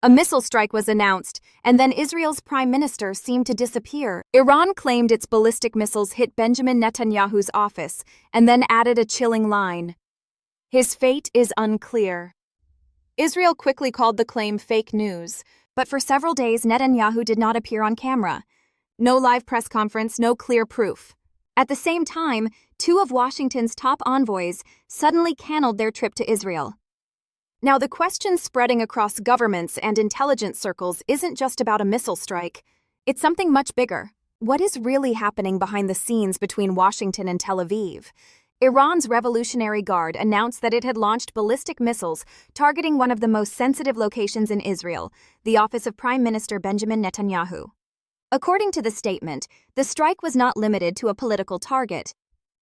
A missile strike was announced, and then Israel's prime minister seemed to disappear. Iran claimed its ballistic missiles hit Benjamin Netanyahu's office, and then added a chilling line. His fate is unclear. Israel quickly called the claim fake news, but for several days Netanyahu did not appear on camera. No live press conference, no clear proof. At the same time, two of Washington's top envoys suddenly canceled their trip to Israel. Now, the question spreading across governments and intelligence circles isn't just about a missile strike. It's something much bigger. What is really happening behind the scenes between Washington and Tel Aviv? Iran's Revolutionary Guard announced that it had launched ballistic missiles targeting one of the most sensitive locations in Israel, the office of Prime Minister Benjamin Netanyahu. According to the statement, the strike was not limited to a political target.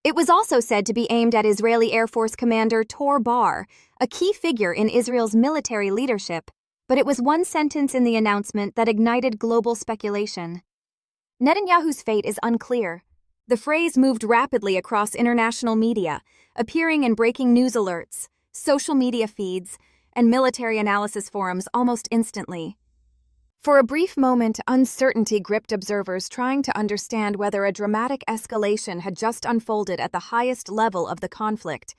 It was also said to be aimed at Israeli Air Force Commander Tor Bar, a key figure in Israel's military leadership, but it was one sentence in the announcement that ignited global speculation. Netanyahu's fate is unclear. The phrase moved rapidly across international media, appearing in breaking news alerts, social media feeds, and military analysis forums almost instantly. For a brief moment, uncertainty gripped observers trying to understand whether a dramatic escalation had just unfolded at the highest level of the conflict.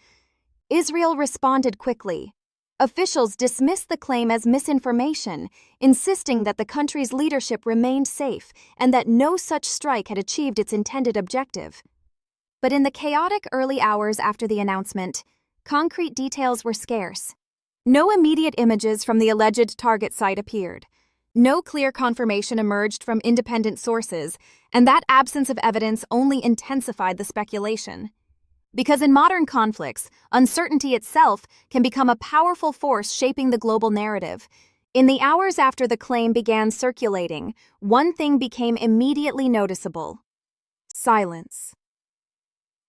Israel responded quickly. Officials dismissed the claim as misinformation, insisting that the country's leadership remained safe and that no such strike had achieved its intended objective. But in the chaotic early hours after the announcement, concrete details were scarce. No immediate images from the alleged target site appeared. No clear confirmation emerged from independent sources, and that absence of evidence only intensified the speculation. Because in modern conflicts, uncertainty itself can become a powerful force shaping the global narrative. In the hours after the claim began circulating, one thing became immediately noticeable: silence.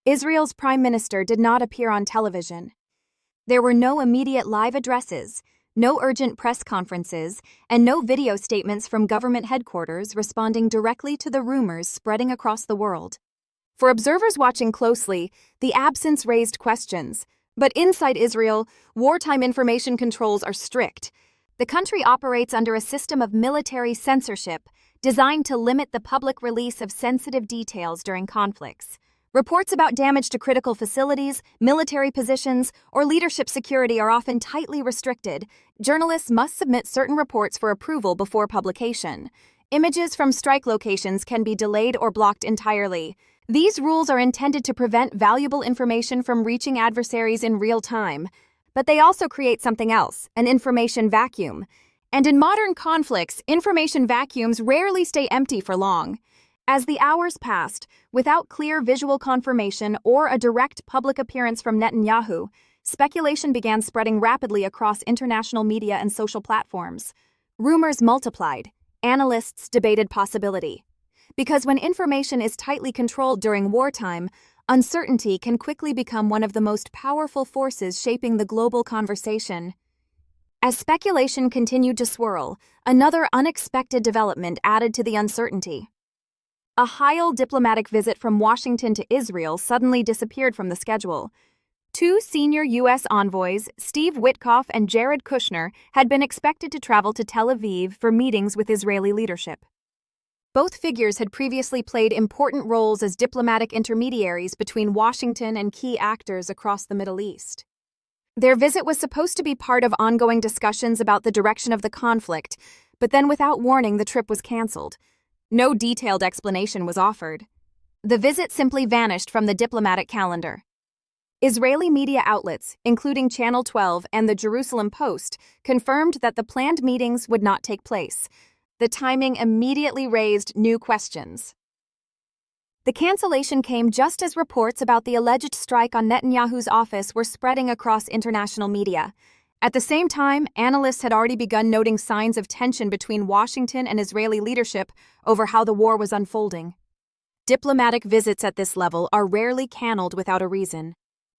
Israel's prime minister did not appear on television. There were no immediate live addresses, no urgent press conferences, and no video statements from government headquarters responding directly to the rumors spreading across the world. For observers watching closely, the absence raised questions. But inside Israel, wartime information controls are strict. The country operates under a system of military censorship designed to limit the public release of sensitive details during conflicts. Reports about damage to critical facilities, military positions, or leadership security are often tightly restricted. Journalists must submit certain reports for approval before publication. Images from strike locations can be delayed or blocked entirely. These rules are intended to prevent valuable information from reaching adversaries in real time. But they also create something else, an information vacuum. And in modern conflicts, information vacuums rarely stay empty for long. As the hours passed, without clear visual confirmation or a direct public appearance from Netanyahu, speculation began spreading rapidly across international media and social platforms. Rumors multiplied. Analysts debated possibility. Because when information is tightly controlled during wartime, uncertainty can quickly become one of the most powerful forces shaping the global conversation. As speculation continued to swirl, another unexpected development added to the uncertainty. A high-level diplomatic visit from Washington to Israel suddenly disappeared from the schedule. Two senior U.S. envoys, Steve Witkoff and Jared Kushner, had been expected to travel to Tel Aviv for meetings with Israeli leadership. Both figures had previously played important roles as diplomatic intermediaries between Washington and key actors across the Middle East. Their visit was supposed to be part of ongoing discussions about the direction of the conflict, but then without warning the trip was canceled. No detailed explanation was offered. The visit simply vanished from the diplomatic calendar. Israeli media outlets, including Channel 12 and the Jerusalem Post, confirmed that the planned meetings would not take place. The timing immediately raised new questions. The cancellation came just as reports about the alleged strike on Netanyahu's office were spreading across international media. At the same time, analysts had already begun noting signs of tension between Washington and Israeli leadership over how the war was unfolding. Diplomatic visits at this level are rarely canceled without a reason.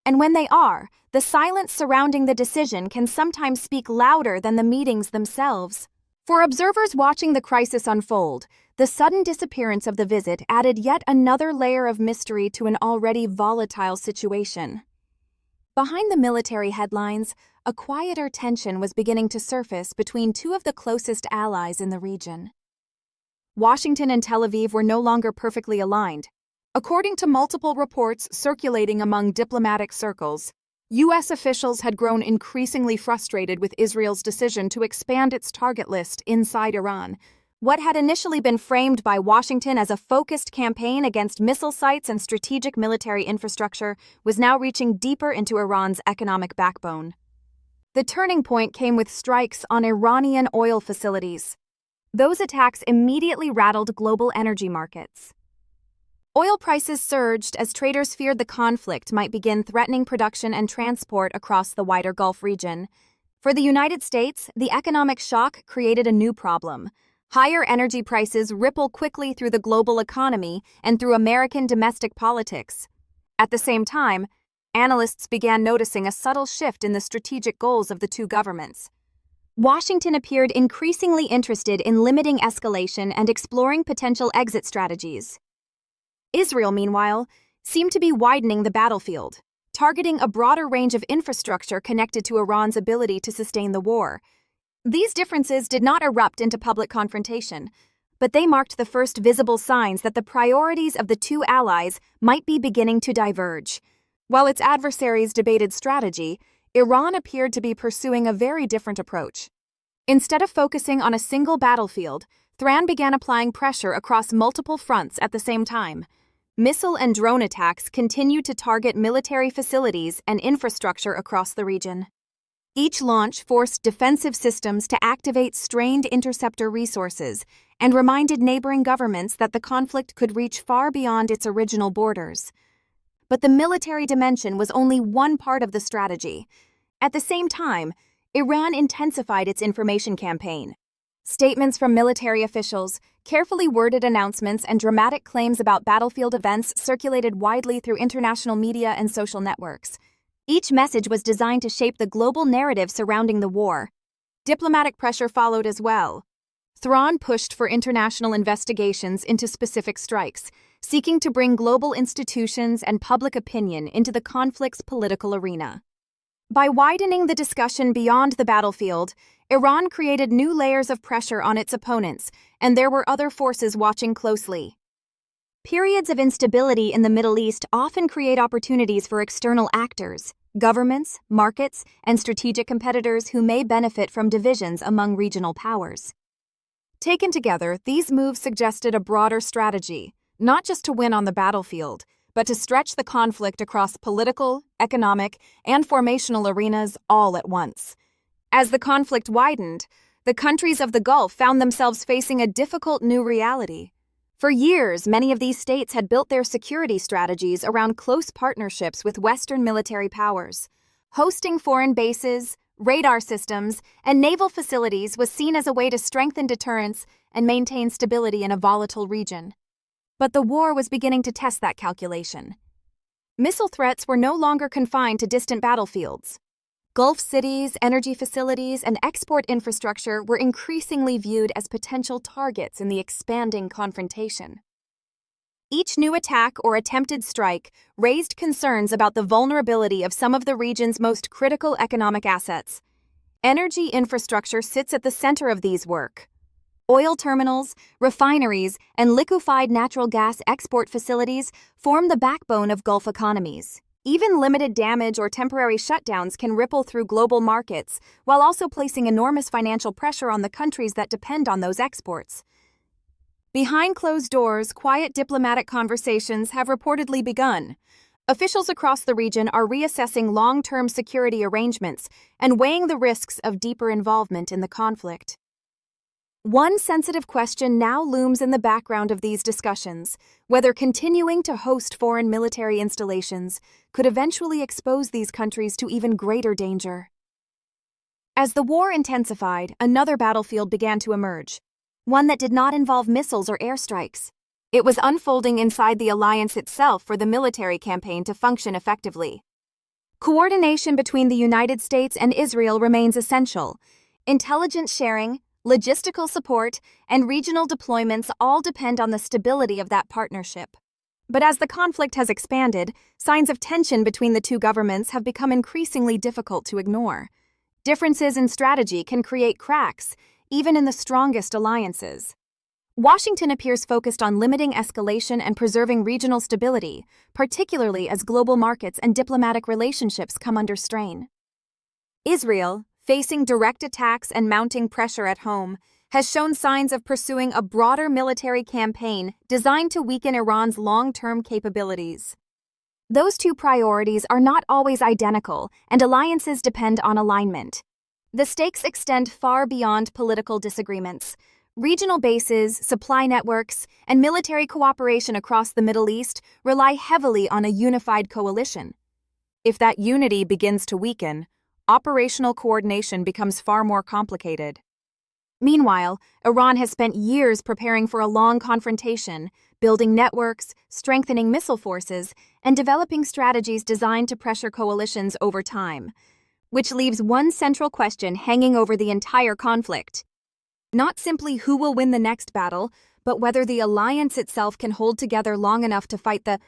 And when they are, the silence surrounding the decision can sometimes speak louder than the meetings themselves. For observers watching the crisis unfold, the sudden disappearance of the visit added yet another layer of mystery to an already volatile situation. Behind the military headlines, a quieter tension was beginning to surface between two of the closest allies in the region. Washington and Tel Aviv were no longer perfectly aligned. According to multiple reports circulating among diplomatic circles, U.S. officials had grown increasingly frustrated with Israel's decision to expand its target list inside Iran. What had initially been framed by Washington as a focused campaign against missile sites and strategic military infrastructure was now reaching deeper into Iran's economic backbone. The turning point came with strikes on Iranian oil facilities. Those attacks immediately rattled global energy markets. Oil prices surged as traders feared the conflict might begin threatening production and transport across the wider Gulf region. For the United States, the economic shock created a new problem. Higher energy prices ripple quickly through the global economy and through American domestic politics. At the same time, analysts began noticing a subtle shift in the strategic goals of the two governments. Washington appeared increasingly interested in limiting escalation and exploring potential exit strategies. Israel, meanwhile, seemed to be widening the battlefield, targeting a broader range of infrastructure connected to Iran's ability to sustain the war. These differences did not erupt into public confrontation, but they marked the first visible signs that the priorities of the two allies might be beginning to diverge. While its adversaries debated strategy, Iran appeared to be pursuing a very different approach. Instead of focusing on a single battlefield, Tehran began applying pressure across multiple fronts at the same time. Missile and drone attacks continued to target military facilities and infrastructure across the region. Each launch forced defensive systems to activate strained interceptor resources and reminded neighboring governments that the conflict could reach far beyond its original borders. But the military dimension was only one part of the strategy. At the same time, Iran intensified its information campaign. Statements from military officials, carefully worded announcements, and dramatic claims about battlefield events circulated widely through international media and social networks. Each message was designed to shape the global narrative surrounding the war. Diplomatic pressure followed as well. Tehran pushed for international investigations into specific strikes, seeking to bring global institutions and public opinion into the conflict's political arena. By widening the discussion beyond the battlefield, Iran created new layers of pressure on its opponents, and there were other forces watching closely. Periods of instability in the Middle East often create opportunities for external actors, governments, markets, and strategic competitors who may benefit from divisions among regional powers. Taken together, these moves suggested a broader strategy, not just to win on the battlefield, but to stretch the conflict across political, economic, and formational arenas all at once. As the conflict widened, the countries of the Gulf found themselves facing a difficult new reality. For years, many of these states had built their security strategies around close partnerships with Western military powers. Hosting foreign bases, radar systems, and naval facilities was seen as a way to strengthen deterrence and maintain stability in a volatile region. But the war was beginning to test that calculation. Missile threats were no longer confined to distant battlefields. Gulf cities, energy facilities, and export infrastructure were increasingly viewed as potential targets in the expanding confrontation. Each new attack or attempted strike raised concerns about the vulnerability of some of the region's most critical economic assets. Energy infrastructure sits at the center of these work. Oil terminals, refineries, and liquefied natural gas export facilities form the backbone of Gulf economies. Even limited damage or temporary shutdowns can ripple through global markets, while also placing enormous financial pressure on the countries that depend on those exports. Behind closed doors, quiet diplomatic conversations have reportedly begun. Officials across the region are reassessing long-term security arrangements and weighing the risks of deeper involvement in the conflict. One sensitive question now looms in the background of these discussions: whether continuing to host foreign military installations could eventually expose these countries to even greater danger. As the war intensified, another battlefield began to emerge, one that did not involve missiles or airstrikes. It was unfolding inside the alliance itself for the military campaign to function effectively. Coordination between the United States and Israel remains essential. Intelligence sharing, logistical support, and regional deployments all depend on the stability of that partnership. But as the conflict has expanded, signs of tension between the two governments have become increasingly difficult to ignore. Differences in strategy can create cracks, even in the strongest alliances. Washington appears focused on limiting escalation and preserving regional stability, particularly as global markets and diplomatic relationships come under strain. Israel, facing direct attacks and mounting pressure at home, has shown signs of pursuing a broader military campaign designed to weaken Iran's long-term capabilities. Those two priorities are not always identical, and alliances depend on alignment. The stakes extend far beyond political disagreements. Regional bases, supply networks, and military cooperation across the Middle East rely heavily on a unified coalition. If that unity begins to weaken, operational coordination becomes far more complicated. Meanwhile, Iran has spent years preparing for a long confrontation, building networks, strengthening missile forces, and developing strategies designed to pressure coalitions over time, which leaves one central question hanging over the entire conflict. Not simply who will win the next battle, but whether the alliance itself can hold together long enough to fight the